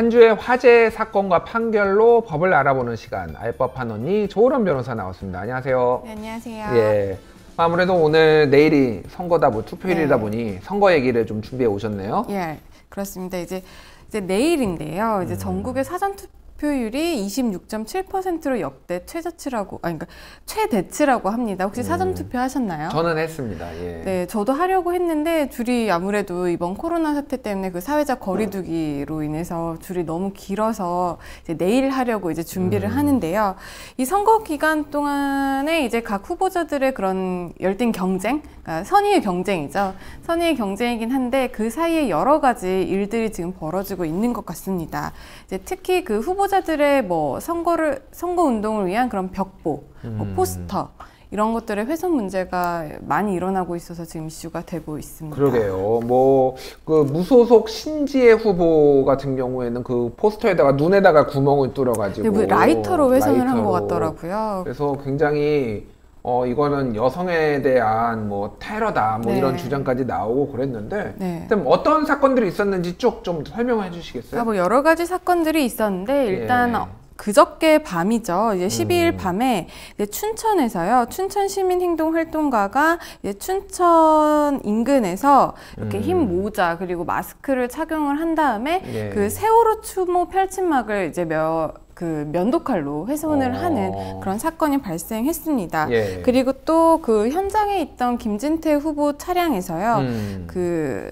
한 주의 화제 사건과 판결로 법을 알아보는 시간, 알법한 언니 조은원 변호사 나왔습니다. 안녕하세요. 네, 안녕하세요. 예. 아무래도 오늘 내일이 선거다, 투표일이다 네. 보니 선거 얘기를 좀 준비해 오셨네요. 예, 그렇습니다. 이제 내일인데요. 이제 전국의 사전 투표율이 26.7%로 역대 최저치라고, 그러니까 최대치라고 합니다. 혹시 사전 투표 하셨나요? 저는 했습니다. 예. 네, 저도 하려고 했는데 줄이 아무래도 이번 코로나 사태 때문에 그 사회적 거리두기로 인해서 줄이 너무 길어서 이제 내일 하려고 이제 준비를 하는데요. 이 선거 기간 동안에 이제 각 후보자들의 그런 열띤 경쟁, 그러니까 선의의 경쟁이죠. 선의의 경쟁이긴 한데 그 사이에 여러 가지 일들이 지금 벌어지고 있는 것 같습니다. 이제 특히 그 후보자들의 뭐 선거 운동을 위한 그런 벽보, 뭐 포스터 이런 것들의 훼손 문제가 많이 일어나고 있어서 지금 이슈가 되고 있습니다. 그러게요. 뭐 그 무소속 신지혜 후보 같은 경우에는 그 포스터에다가 눈에다가 구멍을 뚫어가지고 뭐 라이터로 훼손을 한 것 같더라고요. 그래서 굉장히 이거는 여성에 대한 뭐 테러다 뭐 네. 이런 주장까지 나오고 그랬는데 네. 어떤 사건들이 있었는지 쭉 좀 설명해 주시겠어요? 뭐 여러 가지 사건들이 있었는데 일단 예. 그저께 밤이죠. 이제 12일 밤에 이제 춘천에서요. 춘천 시민행동활동가가 이제 춘천 인근에서 이렇게 흰 모자 그리고 마스크를 착용을 한 다음에 예. 그 세월호 추모 펼침막을 이제 그 면도칼로 훼손을 하는 그런 사건이 발생했습니다. 예. 그리고 또 그 현장에 있던 김진태 후보 차량에서요. 그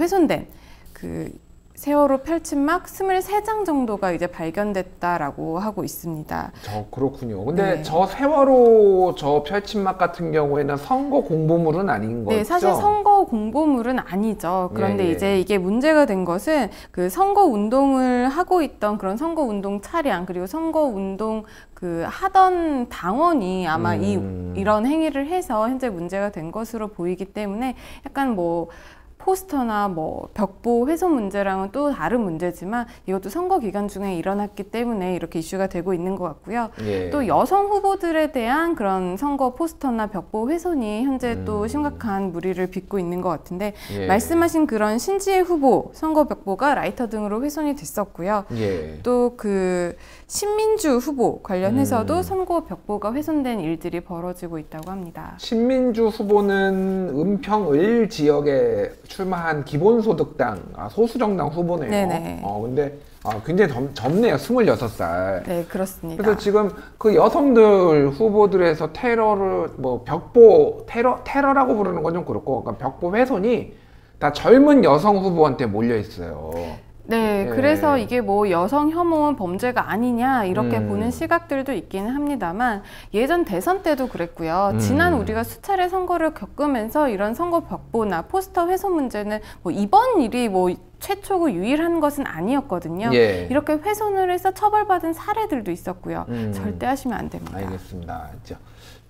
훼손된 그 세월호 펼침막 23장 정도가 이제 발견됐다라고 하고 있습니다. 그렇군요. 근데 네. 저 세월호 저 펼침막 같은 경우에는 선거 공보물은 아닌 거죠? 네, 사실 선거 공보물은 아니죠. 그런데 예, 예. 이제 이게 문제가 된 것은 그 선거 운동을 하고 있던 그런 선거 운동 차량 그리고 선거 운동 그 하던 당원이 아마 이런 행위를 해서 현재 문제가 된 것으로 보이기 때문에 약간 뭐 포스터나 뭐 벽보 훼손 문제랑은 또 다른 문제지만 이것도 선거 기간 중에 일어났기 때문에 이렇게 이슈가 되고 있는 것 같고요. 예. 또 여성 후보들에 대한 그런 선거 포스터나 벽보 훼손이 현재 또 심각한 물의를 빚고 있는 것 같은데 예. 말씀하신 그런 신지혜 후보 선거 벽보가 라이터 등으로 훼손이 됐었고요. 예. 또 그 신민주 후보 관련해서도 선거 벽보가 훼손된 일들이 벌어지고 있다고 합니다. 신민주 후보는 은평을 지역에 출마한 기본소득당 소수정당 후보네요. 네네. 근데 굉장히 젊네요. 26살. 네, 그렇습니다. 그래서 지금 그 여성들 후보들에서 테러를 뭐 벽보 테러라고 부르는 건 좀 그렇고 그러니까 벽보 훼손이 다 젊은 여성 후보한테 몰려 있어요. 네, 예. 그래서 이게 뭐 여성 혐오는 범죄가 아니냐 이렇게 보는 시각들도 있기는 합니다만 예전 대선 때도 그랬고요. 지난 우리가 수차례 선거를 겪으면서 이런 선거 벽보나 포스터 훼손 문제는 뭐 이번 일이 뭐 최초고 유일한 것은 아니었거든요. 예. 이렇게 훼손을 해서 처벌받은 사례들도 있었고요. 절대 하시면 안 됩니다. 알겠습니다.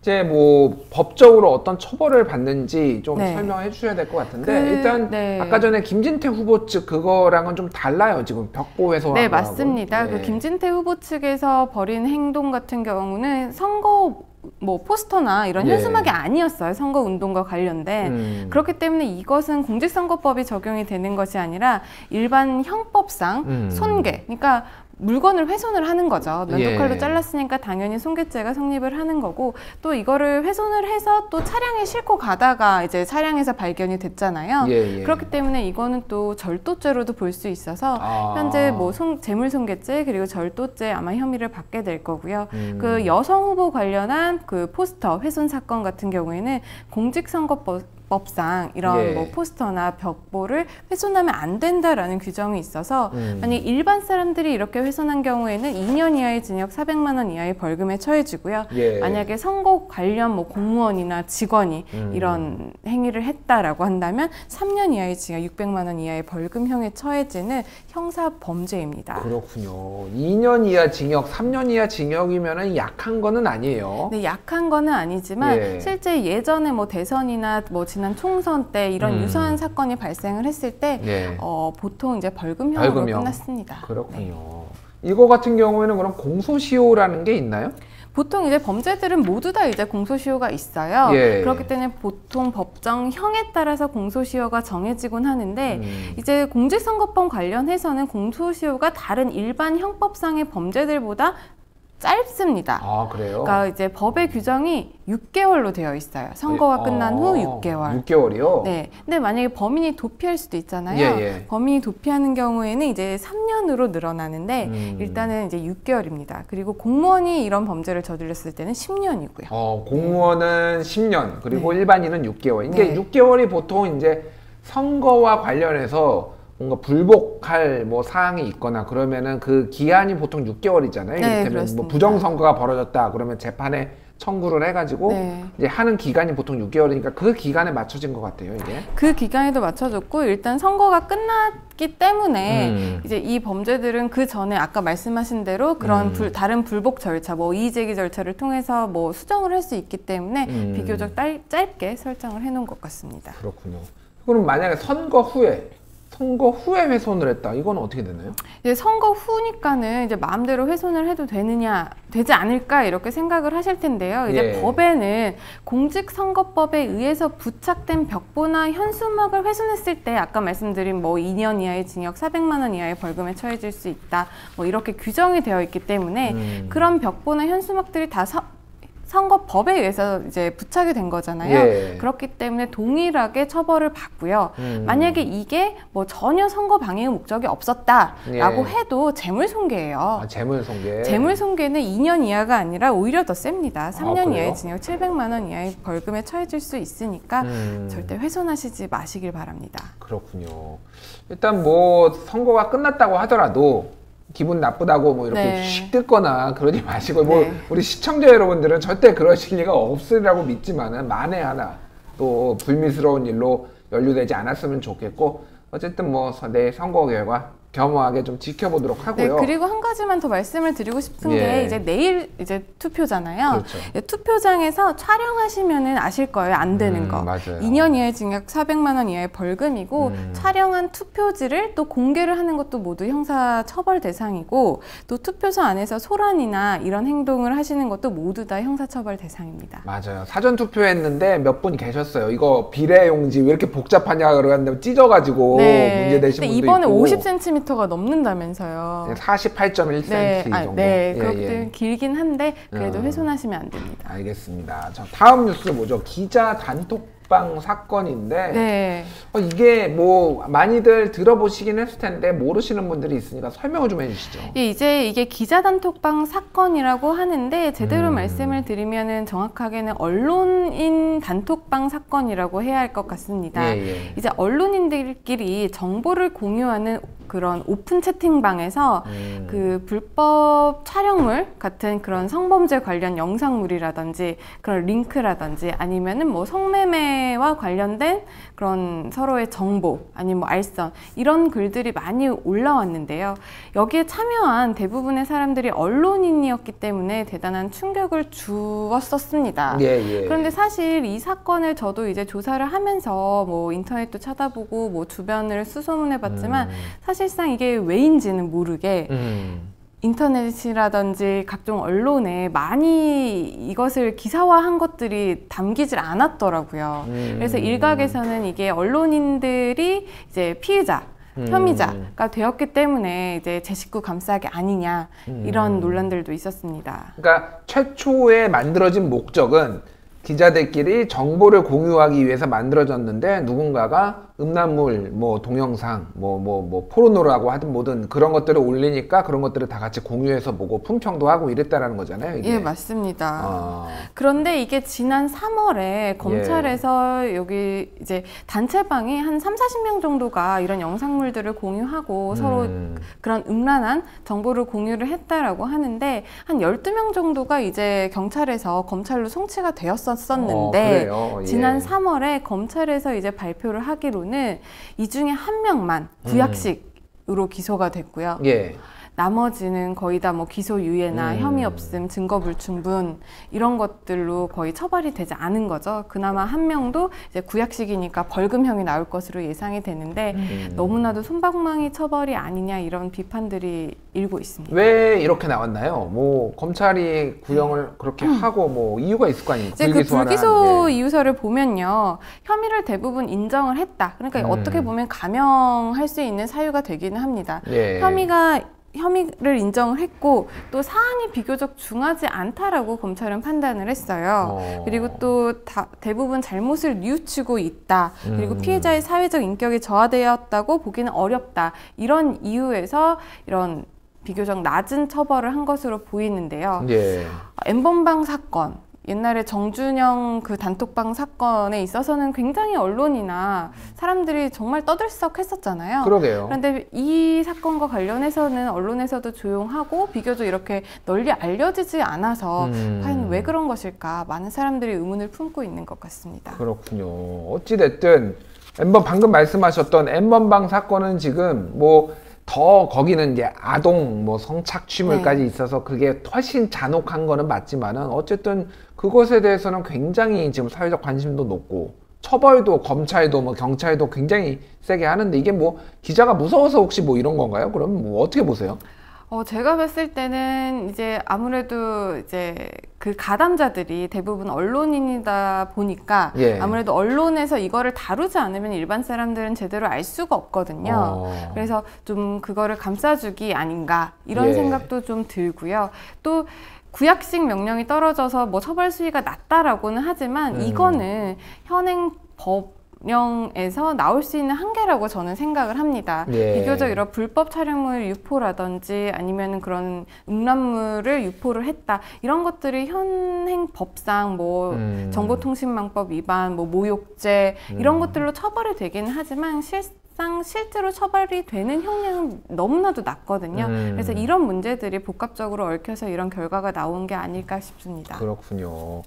이제 뭐 법적으로 어떤 처벌을 받는지 좀 네. 설명해 주셔야 될 것 같은데 일단 네. 아까 전에 김진태 후보 측 그거랑은 좀 달라요. 지금 벽보 훼손. 네, 맞습니다. 예. 그 김진태 후보 측에서 벌인 행동 같은 경우는 선거 뭐 포스터나 이런 예. 현수막이 아니었어요. 선거 운동과 관련된. 그렇기 때문에 이것은 공직선거법이 적용이 되는 것이 아니라 일반 형법상 손괴. 그러니까 물건을 훼손을 하는 거죠. 면도칼로 예. 잘랐으니까 당연히 손괴죄가 성립을 하는 거고 또 이거를 훼손을 해서 또 차량에 싣고 가다가 이제 차량에서 발견이 됐잖아요. 예. 그렇기 때문에 이거는 또 절도죄로도 볼 수 있어서 현재 뭐 재물손괴죄 그리고 절도죄 아마 혐의를 받게 될 거고요. 그 여성 후보 관련한 그 포스터 훼손 사건 같은 경우에는 공직선거법상 이런 예. 뭐 포스터나 벽보를 훼손하면 안 된다라는 규정이 있어서 만약 일반 사람들이 이렇게 훼손한 경우에는 2년 이하의 징역 400만 원 이하의 벌금에 처해지고요. 예. 만약에 선거 관련 뭐 공무원이나 직원이 이런 행위를 했다라고 한다면 3년 이하의 징역 600만 원 이하의 벌금형에 처해지는 형사 범죄입니다. 그렇군요. 2년 이하 징역, 3년 이하 징역이면은 약한 거는 아니에요. 네, 약한 거는 아니지만 예. 실제 예전에 뭐 대선이나 뭐 지난 총선 때 이런 유사한 사건이 발생을 했을 때 예. 보통 이제 벌금형으로 벌금형. 끝났습니다. 그렇군요. 이거 같은 경우에는 그럼 공소시효라는 게 있나요? 보통 이제 범죄들은 모두 다 이제 공소시효가 있어요. 예. 그렇기 때문에 보통 법정형에 따라서 공소시효가 정해지곤 하는데 이제 공직선거법 관련해서는 공소시효가 다른 일반 형법상의 범죄들보다 짧습니다. 아, 그래요? 그러니까 이제 법의 규정이 6개월로 되어 있어요. 선거가 끝난 후 6개월. 6개월이요? 네. 근데 만약에 범인이 도피할 수도 있잖아요. 예. 범인이 도피하는 경우에는 이제 3년으로 늘어나는데 일단은 이제 6개월입니다. 그리고 공무원이 이런 범죄를 저질렀을 때는 10년이고요. 공무원은 10년, 그리고 네. 일반인은 6개월. 이게 네. 6개월이 보통 이제 선거와 관련해서 뭔가 불복할 뭐 사항이 있거나 그러면은 그 기한이 보통 6개월이잖아요. 네, 이를테면 그렇습니다. 뭐 부정선거가 벌어졌다 그러면 재판에 청구를 해가지고 네. 이제 하는 기간이 보통 6개월이니까 그 기간에 맞춰진 것 같아요, 이게. 그 기간에도 맞춰줬고 일단 선거가 끝났기 때문에 이제 이 범죄들은 그 전에 아까 말씀하신 대로 그런 다른 불복 절차, 뭐 이의제기 절차를 통해서 뭐 수정을 할 수 있기 때문에 비교적 짧게 설정을 해놓은 것 같습니다. 그렇군요. 그럼 만약에 선거 후에 훼손을 했다. 이건 어떻게 되나요? 이제 선거 후니까는 이제 마음대로 훼손을 해도 되지 않을까 이렇게 생각을 하실 텐데요. 이제 예. 법에는 공직선거법에 의해서 부착된 벽보나 현수막을 훼손했을 때 아까 말씀드린 뭐 2년 이하의 징역 400만 원 이하의 벌금에 처해질 수 있다. 뭐 이렇게 규정이 되어 있기 때문에 그런 벽보나 현수막들이 다 선거법에 의해서 이제 부착이 된 거잖아요. 예. 그렇기 때문에 동일하게 처벌을 받고요. 만약에 이게 뭐 전혀 선거 방해의 목적이 없었다라고 해도 재물손괴예요. 아, 재물손괴. 재물손괴는 2년 이하가 아니라 오히려 더 셉니다. 3년 그래요? 이하의 징역 700만 원 이하의 벌금에 처해질 수 있으니까 절대 훼손하시지 마시길 바랍니다. 그렇군요. 일단 뭐 선거가 끝났다고 하더라도 기분 나쁘다고 뭐 이렇게 네. 씩 뜯거나 그러지 마시고 뭐 네. 우리 시청자 여러분들은 절대 그러실 리가 없으리라고 믿지만은 만에 하나 또 불미스러운 일로 연루되지 않았으면 좋겠고 어쨌든 뭐 내 선거 결과 겸허하게 좀 지켜보도록 하고요. 네, 그리고 한 가지만 더 말씀을 드리고 싶은 예. 게 이제 내일 이제 투표잖아요. 그렇죠. 투표장에서 촬영하시면은 아실 거예요. 안 되는 거. 맞아요. 2년 이하의 징역 400만 원 이하의 벌금이고 촬영한 투표지를 또 공개를 하는 것도 모두 형사 처벌 대상이고 또 투표소 안에서 소란이나 이런 행동을 하시는 것도 모두 다 형사 처벌 대상입니다. 맞아요. 사전 투표했는데 몇 분 계셨어요. 이거 비례용지 왜 이렇게 복잡하냐 그러는데 찢어가지고 문제 되신 근데 분도 이번에 있고. 50cm가 넘는다면서요. 48.1cm 네, 정도. 네, 예, 그렇기 예. 때문에 길긴 한데 그래도 훼손하시면 안 됩니다. 알겠습니다. 자, 다음 뉴스 뭐죠? 기자 단톡방 사건인데 네. 이게 뭐 많이들 들어보시긴 했을 텐데 모르시는 분들이 있으니까 설명을 좀 해주시죠. 예, 이제 이게 기자 단톡방 사건이라고 하는데 제대로 말씀을 드리면은 정확하게는 언론인 단톡방 사건이라고 해야 할 것 같습니다. 예. 이제 언론인들끼리 정보를 공유하는 그런 오픈 채팅방에서 그 불법 촬영물 같은 그런 성범죄 관련 영상물이라든지 그런 링크라든지 아니면은 뭐 성매매와 관련된 그런 서로의 정보 아니면 뭐 알선 이런 글들이 많이 올라왔는데요. 여기에 참여한 대부분의 사람들이 언론인이었기 때문에 대단한 충격을 주었었습니다. 예. 그런데 사실 이 사건을 저도 이제 조사를 하면서 뭐 인터넷도 찾아보고 뭐 주변을 수소문해 봤지만 사실상 이게 왜인지는 모르게 인터넷이라든지 각종 언론에 많이 이것을 기사화한 것들이 담기질 않았더라고요. 그래서 일각에서는 이게 언론인들이 이제 피의자, 혐의자가 되었기 때문에 이제 제 식구 감싸기 아니냐 이런 논란들도 있었습니다. 그러니까 최초에 만들어진 목적은 기자들끼리 정보를 공유하기 위해서 만들어졌는데 누군가가 음란물, 뭐 동영상, 뭐 포르노라고 하든 뭐든 그런 것들을 올리니까 그런 것들을 다 같이 공유해서 보고 품평도 하고 이랬다라는 거잖아요. 이게. 예, 맞습니다. 그런데 이게 지난 3월에 검찰에서 여기 이제 단체방에 한 30-40명 정도가 이런 영상물들을 공유하고 서로 그런 음란한 정보를 공유를 했다라고 하는데 한 12명 정도가 이제 경찰에서 검찰로 송치가 되었었는데 지난 3월에 검찰에서 이제 발표를 하기로는 이 중에 한 명만 구약식으로 기소가 됐고요. 나머지는 거의 다 뭐 기소유예나 혐의 없음, 증거불충분 이런 것들로 거의 처벌이 되지 않은 거죠. 그나마 한 명도 이제 구약식이니까 벌금형이 나올 것으로 예상이 되는데 너무나도 솜방망이 처벌이 아니냐 이런 비판들이 일고 있습니다. 왜 이렇게 나왔나요? 뭐 검찰이 구형을 그렇게 하고 뭐 이유가 있을 거 아닙니까? 이제 그 불기소 이유서를 보면요, 혐의를 대부분 인정을 했다. 그러니까 어떻게 보면 감형할 수 있는 사유가 되기는 합니다. 예. 혐의를 인정을 했고 또 사안이 비교적 중하지 않다라고 검찰은 판단을 했어요. 그리고 또 대부분 잘못을 뉘우치고 있다. 그리고 피해자의 사회적 인격이 저하되었다고 보기는 어렵다. 이런 이유에서 이런 비교적 낮은 처벌을 한 것으로 보이는데요. 예. N번방 사건, 옛날에 정준영 그 단톡방 사건에 있어서는 굉장히 언론이나 사람들이 정말 떠들썩했었잖아요. 그러게요. 그런데 이 사건과 관련해서는 언론에서도 조용하고 비교적 이렇게 널리 알려지지 않아서 과연 왜 그런 것일까 많은 사람들이 의문을 품고 있는 것 같습니다. 그렇군요. 어찌됐든 방금 말씀하셨던 N번방 사건은 지금 뭐 더 거기는 이제 아동 뭐 성착취물까지 있어서 그게 훨씬 잔혹한 거는 맞지만은 어쨌든 그것에 대해서는 굉장히 지금 사회적 관심도 높고 처벌도 검찰도 뭐 경찰도 굉장히 세게 하는데 이게 뭐 기자가 무서워서 혹시 뭐 이런 건가요? 그럼 뭐 어떻게 보세요? 제가 봤을 때는 이제 아무래도 이제 그 가담자들이 대부분 언론인이다 보니까 아무래도 언론에서 이거를 다루지 않으면 일반 사람들은 제대로 알 수가 없거든요. 그래서 좀 그거를 감싸주기 아닌가 이런 생각도 좀 들고요. 또 구약식 명령이 떨어져서 뭐 처벌 수위가 낮다라고는 하지만 이거는 현행 법령에서 나올 수 있는 한계라고 저는 생각을 합니다. 비교적 이런 불법 촬영물 유포라든지 아니면 그런 음란물을 유포를 했다 이런 것들이 현행 법상 뭐 정보통신망법 위반, 뭐 모욕죄 이런 것들로 처벌이 되기는 하지만 실제로 처벌이 되는 형량은 너무나도 낮거든요. 그래서 이런 문제들이 복합적으로 얽혀서 이런 결과가 나온 게 아닐까 싶습니다. 그렇군요.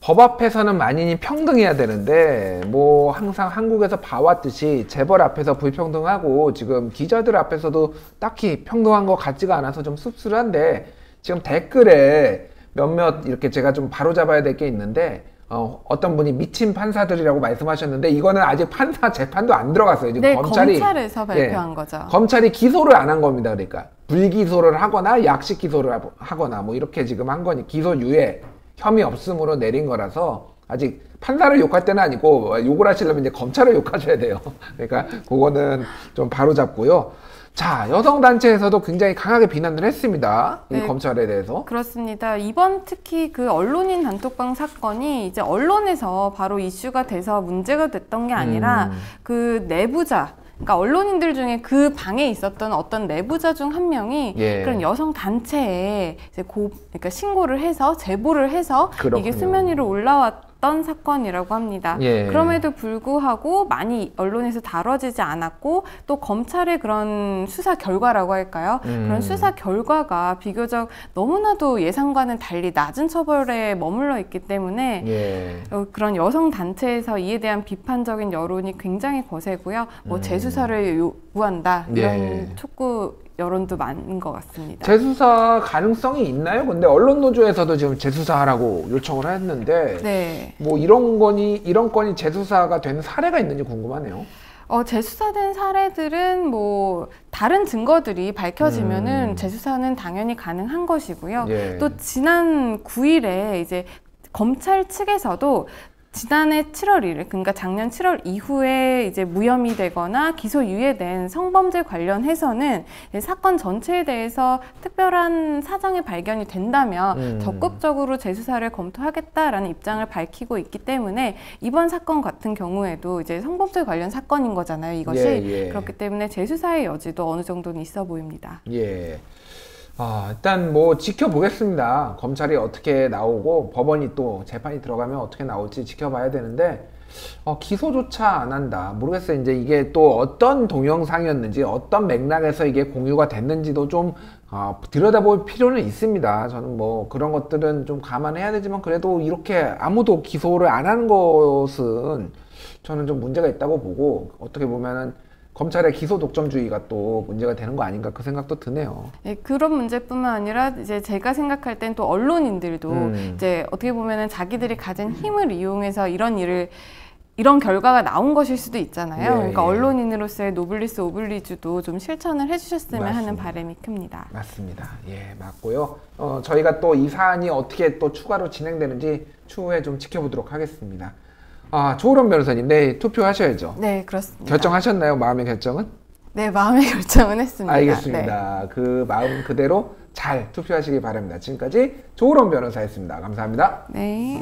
법 앞에서는 만인이 평등해야 되는데 뭐 항상 한국에서 봐왔듯이 재벌 앞에서 불평등하고 지금 기자들 앞에서도 딱히 평등한 것 같지가 않아서 좀 씁쓸한데 지금 댓글에 몇몇 이렇게 제가 좀 바로잡아야 될 게 있는데 어떤 분이 미친 판사들이라고 말씀하셨는데 이거는 아직 판사 재판도 안 들어갔어요. 지금 검찰에서 발표한 거죠. 검찰이 기소를 안 한 겁니다. 그러니까 불기소를 하거나 약식 기소를 하거나 뭐 이렇게 지금 한 거니 기소유예 혐의 없음으로 내린 거라서 아직 판사를 욕할 때는 아니고 욕을 하시려면 이제 검찰을 욕하셔야 돼요. 그러니까 그거는 좀 바로잡고요. 자, 여성단체에서도 굉장히 강하게 비난을 했습니다. 이 검찰에 대해서. 그렇습니다. 이번 특히 그 언론인 단톡방 사건이 이제 언론에서 바로 이슈가 돼서 문제가 됐던 게 아니라 그 내부자, 그러니까 언론인들 중에 그 방에 있었던 어떤 내부자 중 한 명이 그런 여성 단체에 이제 그러니까 신고를 해서 제보를 해서 이게 수면 위로 올라왔던 사건이라고 합니다. 그럼에도 불구하고 많이 언론에서 다뤄지지 않았고 또 검찰의 그런 수사 결과라고 할까요? 그런 수사 결과가 비교적 너무나도 예상과는 달리 낮은 처벌에 머물러 있기 때문에 그런 여성 단체에서 이에 대한 비판적인 여론이 굉장히 거세고요. 뭐 재수사를 요구한다 이런 촉구 여론도 많은 것 같습니다. 재수사 가능성이 있나요? 근데 언론노조에서도 지금 재수사하라고 요청을 했는데 뭐 이런 건이 재수사가 된 사례가 있는지 궁금하네요. 재수사된 사례들은 뭐 다른 증거들이 밝혀지면은 재수사는 당연히 가능한 것이고요. 또 지난 9일에 이제 검찰 측에서도 지난해 7월 1일, 그러니까 작년 7월 이후에 이제 무혐의 되거나 기소 유예된 성범죄 관련해서는 사건 전체에 대해서 특별한 사정이 발견이 된다면 적극적으로 재수사를 검토하겠다라는 입장을 밝히고 있기 때문에 이번 사건 같은 경우에도 이제 성범죄 관련 사건인 거잖아요, 이것이. 그렇기 때문에 재수사의 여지도 어느 정도는 있어 보입니다. 일단 뭐 지켜보겠습니다. 검찰이 어떻게 나오고 법원이 또 재판이 들어가면 어떻게 나올지 지켜봐야 되는데 기소조차 안 한다. 모르겠어요. 이제 이게 또 어떤 동영상이었는지 어떤 맥락에서 이게 공유가 됐는지도 좀 들여다볼 필요는 있습니다. 저는 뭐 그런 것들은 좀 감안해야 되지만 그래도 이렇게 아무도 기소를 안 하는 것은 저는 좀 문제가 있다고 보고 어떻게 보면은 검찰의 기소 독점주의가 또 문제가 되는 거 아닌가 그 생각도 드네요. 네, 그런 문제뿐만 아니라 이제 제가 생각할 땐 또 언론인들도 이제 어떻게 보면은 자기들이 가진 힘을 이용해서 이런 결과가 나온 것일 수도 있잖아요. 예, 그러니까 예. 언론인으로서의 노블리스 오블리주도 좀 실천을 해주셨으면 하는 맞습니다. 바람이 큽니다. 맞습니다. 예, 맞고요. 저희가 또 이 사안이 어떻게 또 추가로 진행되는지 추후에 좀 지켜보도록 하겠습니다. 조으론 변호사님, 네, 투표하셔야죠. 네, 그렇습니다. 결정하셨나요? 마음의 결정은? 네, 마음의 결정은 했습니다. 알겠습니다. 네. 그 마음 그대로 잘 투표하시기 바랍니다. 지금까지 조으론 변호사였습니다. 감사합니다. 네.